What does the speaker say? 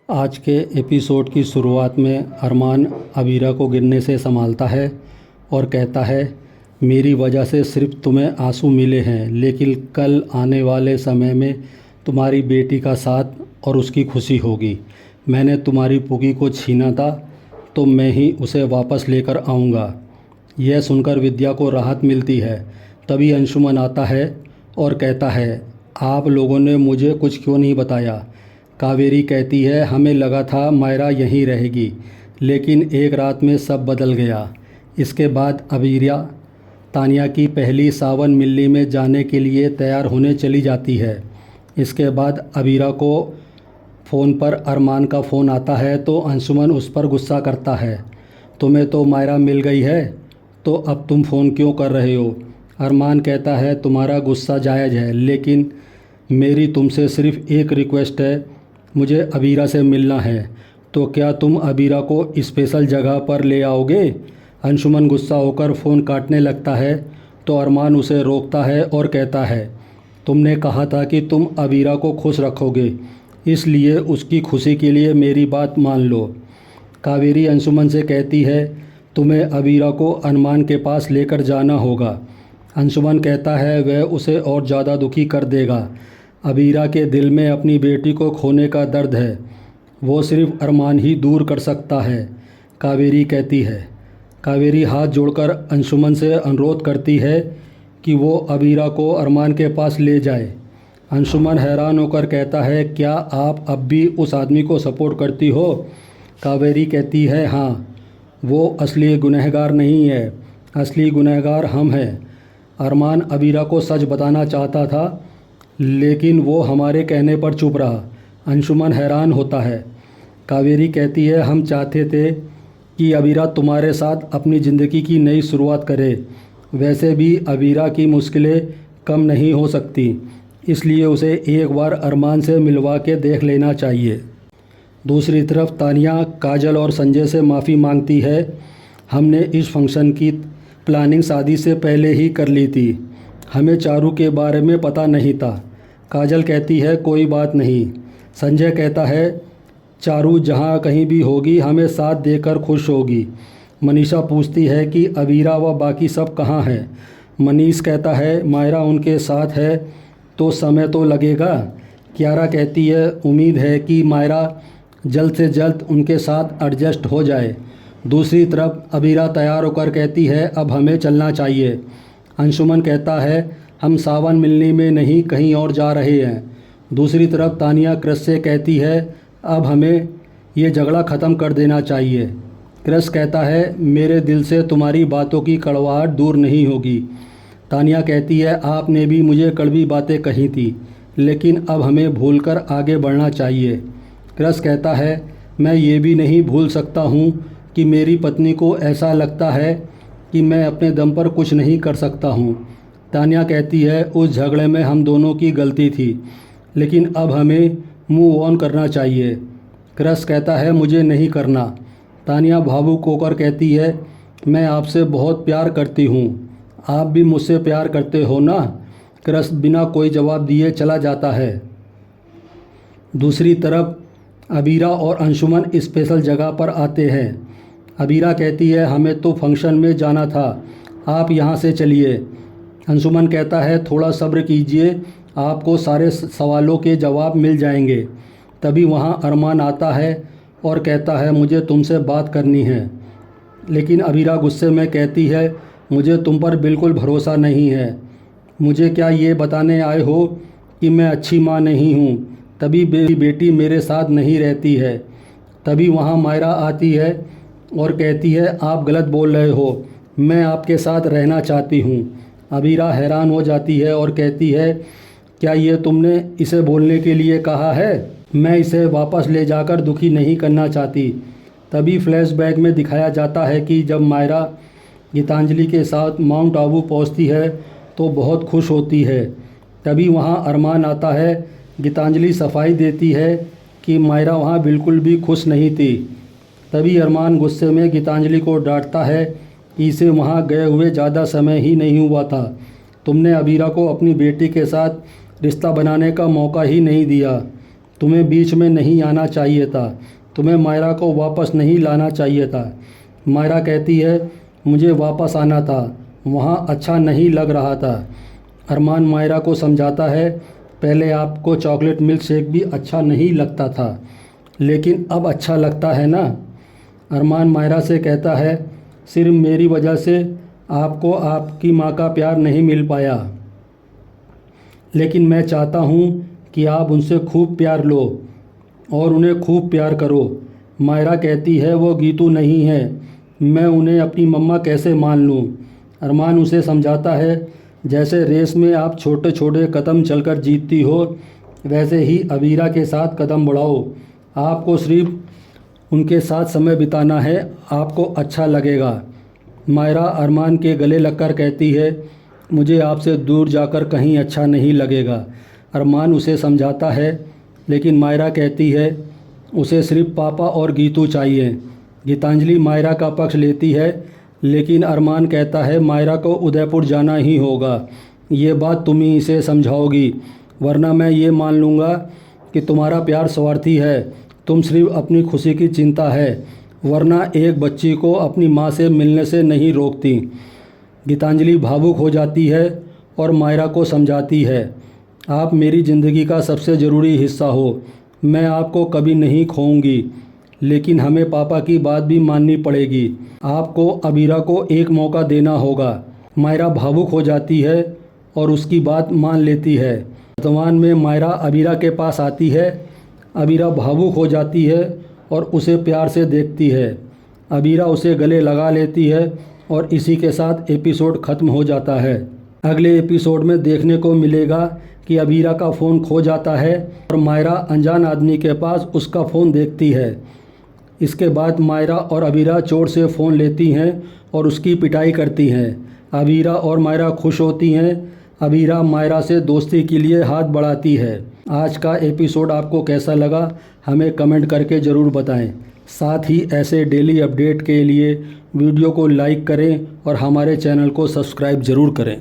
आज के एपिसोड की शुरुआत में अरमान अबीरा को गिरने से संभालता है और कहता है, मेरी वजह से सिर्फ तुम्हें आंसू मिले हैं, लेकिन कल आने वाले समय में तुम्हारी बेटी का साथ और उसकी खुशी होगी। मैंने तुम्हारी पुगी को छीना था, तो मैं ही उसे वापस लेकर आऊँगा। यह सुनकर विद्या को राहत मिलती है। तभी अंशुमन आता है और कहता है, आप लोगों ने मुझे कुछ क्यों नहीं बताया। कावेरी कहती है, हमें लगा था मायरा यहीं रहेगी, लेकिन एक रात में सब बदल गया। इसके बाद अबीरा तानिया की पहली सावन मिलनी में जाने के लिए तैयार होने चली जाती है। इसके बाद अबीरा को फ़ोन पर अरमान का फ़ोन आता है, तो अंशुमन उस पर गुस्सा करता है। तुम्हें तो मायरा मिल गई है, तो अब तुम फ़ोन क्यों कर रहे हो। अरमान कहता है, तुम्हारा गुस्सा जायज़ है, लेकिन मेरी तुमसे सिर्फ़ एक रिक्वेस्ट है, मुझे अबीरा से मिलना है। तो क्या तुम अबीरा को स्पेशल जगह पर ले आओगे। अंशुमन गुस्सा होकर फ़ोन काटने लगता है, तो अरमान उसे रोकता है और कहता है, तुमने कहा था कि तुम अबीरा को खुश रखोगे, इसलिए उसकी खुशी के लिए मेरी बात मान लो। कावेरी अंशुमन से कहती है, तुम्हें अबीरा को अरमान के पास लेकर जाना होगा। अंशुमन कहता है, वह उसे और ज़्यादा दुखी कर देगा। अबीरा के दिल में अपनी बेटी को खोने का दर्द है, वो सिर्फ अरमान ही दूर कर सकता है। कावेरी कहती है। कावेरी हाथ जोड़कर अंशुमन से अनुरोध करती है कि वो अबीरा को अरमान के पास ले जाए। अंशुमन हैरान होकर कहता है, क्या आप अब भी उस आदमी को सपोर्ट करती हो। कावेरी कहती है, हाँ, वो असली गुनहगार नहीं है, असली गुनहगार हम हैं। अरमान अबीरा को सच बताना चाहता था, लेकिन वो हमारे कहने पर चुप रहा। अंशुमन हैरान होता है। कावेरी कहती है, हम चाहते थे कि अबीरा तुम्हारे साथ अपनी ज़िंदगी की नई शुरुआत करे। वैसे भी अबीरा की मुश्किलें कम नहीं हो सकती, इसलिए उसे एक बार अरमान से मिलवा के देख लेना चाहिए। दूसरी तरफ तानिया काजल और संजय से माफ़ी मांगती है। हमने इस फंक्शन की प्लानिंग शादी से पहले ही कर ली थी, हमें चारू के बारे में पता नहीं था। काजल कहती है, कोई बात नहीं। संजय कहता है, चारू जहाँ कहीं भी होगी हमें साथ देकर खुश होगी। मनीषा पूछती है कि अबीरा व बाकी सब कहाँ हैं। मनीष कहता है, मायरा उनके साथ है, तो समय तो लगेगा। कियारा कहती है, उम्मीद है कि मायरा जल्द से जल्द उनके साथ एडजस्ट हो जाए। दूसरी तरफ अबीरा तैयार होकर कहती है, अब हमें चलना चाहिए। अंशुमन कहता है, हम सावन मिलने में नहीं कहीं और जा रहे हैं। दूसरी तरफ तानिया क्रश से कहती है, अब हमें ये झगड़ा ख़त्म कर देना चाहिए। क्रश कहता है, मेरे दिल से तुम्हारी बातों की कड़वाहट दूर नहीं होगी। तानिया कहती है, आपने भी मुझे कड़वी बातें कही थी, लेकिन अब हमें भूलकर आगे बढ़ना चाहिए। क्रश कहता है, मैं ये भी नहीं भूल सकता हूँ कि मेरी पत्नी को ऐसा लगता है कि मैं अपने दम पर कुछ नहीं कर सकता हूँ। तानिया कहती है, उस झगड़े में हम दोनों की गलती थी, लेकिन अब हमें मूव ऑन करना चाहिए। क्रश कहता है, मुझे नहीं करना। तानिया भावुक होकर कहती है, मैं आपसे बहुत प्यार करती हूँ, आप भी मुझसे प्यार करते हो ना। क्रश बिना कोई जवाब दिए चला जाता है। दूसरी तरफ अबीरा और अंशुमन स्पेशल जगह पर आते हैं। अबीरा कहती है, हमें तो फंक्शन में जाना था, आप यहाँ से चलिए। अंशुमन कहता है, थोड़ा सब्र कीजिए, आपको सारे सवालों के जवाब मिल जाएंगे। तभी वहाँ अरमान आता है और कहता है, मुझे तुमसे बात करनी है। लेकिन अबीरा गुस्से में कहती है, मुझे तुम पर बिल्कुल भरोसा नहीं है। मुझे क्या ये बताने आए हो कि मैं अच्छी माँ नहीं हूँ, तभी बेटी मेरे साथ नहीं रहती है। तभी वहाँ मायरा आती है और कहती है, आप गलत बोल रहे हो, मैं आपके साथ रहना चाहती हूँ। अबीरा हैरान हो जाती है और कहती है, क्या ये तुमने इसे बोलने के लिए कहा है। मैं इसे वापस ले जाकर दुखी नहीं करना चाहती। तभी फ्लैशबैक में दिखाया जाता है कि जब मायरा गीतांजलि के साथ माउंट आबू पहुंचती है तो बहुत खुश होती है। तभी वहां अरमान आता है। गीतांजलि सफाई देती है कि मायरा वहां बिल्कुल भी खुश नहीं थी। तभी अरमान गुस्से में गीतांजलि को डांटता है कि इसे वहां गए हुए ज़्यादा समय ही नहीं हुआ था, तुमने अबीरा को अपनी बेटी के साथ रिश्ता बनाने का मौका ही नहीं दिया। तुम्हें बीच में नहीं आना चाहिए था, तुम्हें मायरा को वापस नहीं लाना चाहिए था। मायरा कहती है, मुझे वापस आना था, वहाँ अच्छा नहीं लग रहा था। अरमान मायरा को समझाता है, पहले आपको चॉकलेट मिल्क शेक भी अच्छा नहीं लगता था, लेकिन अब अच्छा लगता है ना। अरमान मायरा से कहता है, सिर्फ मेरी वजह से आपको आपकी माँ का प्यार नहीं मिल पाया, लेकिन मैं चाहता हूँ कि आप उनसे खूब प्यार लो और उन्हें खूब प्यार करो। मायरा कहती है, वो गीतू नहीं है, मैं उन्हें अपनी मम्मा कैसे मान लूँ। अरमान उसे समझाता है, जैसे रेस में आप छोटे छोटे कदम चलकर जीतती हो, वैसे ही अबीरा के साथ कदम बढ़ाओ। आपको सिर्फ उनके साथ समय बिताना है, आपको अच्छा लगेगा। मायरा अरमान के गले लगकर कहती है, मुझे आपसे दूर जाकर कहीं अच्छा नहीं लगेगा। अरमान उसे समझाता है, लेकिन मायरा कहती है, उसे सिर्फ पापा और गीतू चाहिए। गीतांजलि मायरा का पक्ष लेती है, लेकिन अरमान कहता है, मायरा को उदयपुर जाना ही होगा। ये बात तुम ही इसे समझाओगी, वरना मैं ये मान लूँगा कि तुम्हारा प्यार स्वार्थी है, तुम सिर्फ अपनी खुशी की चिंता है, वरना एक बच्ची को अपनी माँ से मिलने से नहीं रोकती। गीतांजलि भावुक हो जाती है और मायरा को समझाती है, आप मेरी ज़िंदगी का सबसे ज़रूरी हिस्सा हो, मैं आपको कभी नहीं खोऊंगी, लेकिन हमें पापा की बात भी माननी पड़ेगी। आपको अबीरा को एक मौका देना होगा। मायरा भावुक हो जाती है और उसकी बात मान लेती है। वर्तमान में मायरा अबीरा के पास आती है। अबीरा भावुक हो जाती है और उसे प्यार से देखती है। अबीरा उसे गले लगा लेती है और इसी के साथ एपिसोड ख़त्म हो जाता है। अगले एपिसोड में देखने को मिलेगा कि अबीरा का फ़ोन खो जाता है और मायरा अनजान आदमी के पास उसका फ़ोन देखती है। इसके बाद मायरा और अबीरा चोट से फ़ोन लेती हैं और उसकी पिटाई करती हैं। अबीरा और मायरा खुश होती हैं। अबीरा मायरा से दोस्ती के लिए हाथ बढ़ाती है। आज का एपिसोड आपको कैसा लगा, हमें कमेंट करके ज़रूर बताएं। साथ ही ऐसे डेली अपडेट के लिए वीडियो को लाइक करें और हमारे चैनल को सब्सक्राइब ज़रूर करें।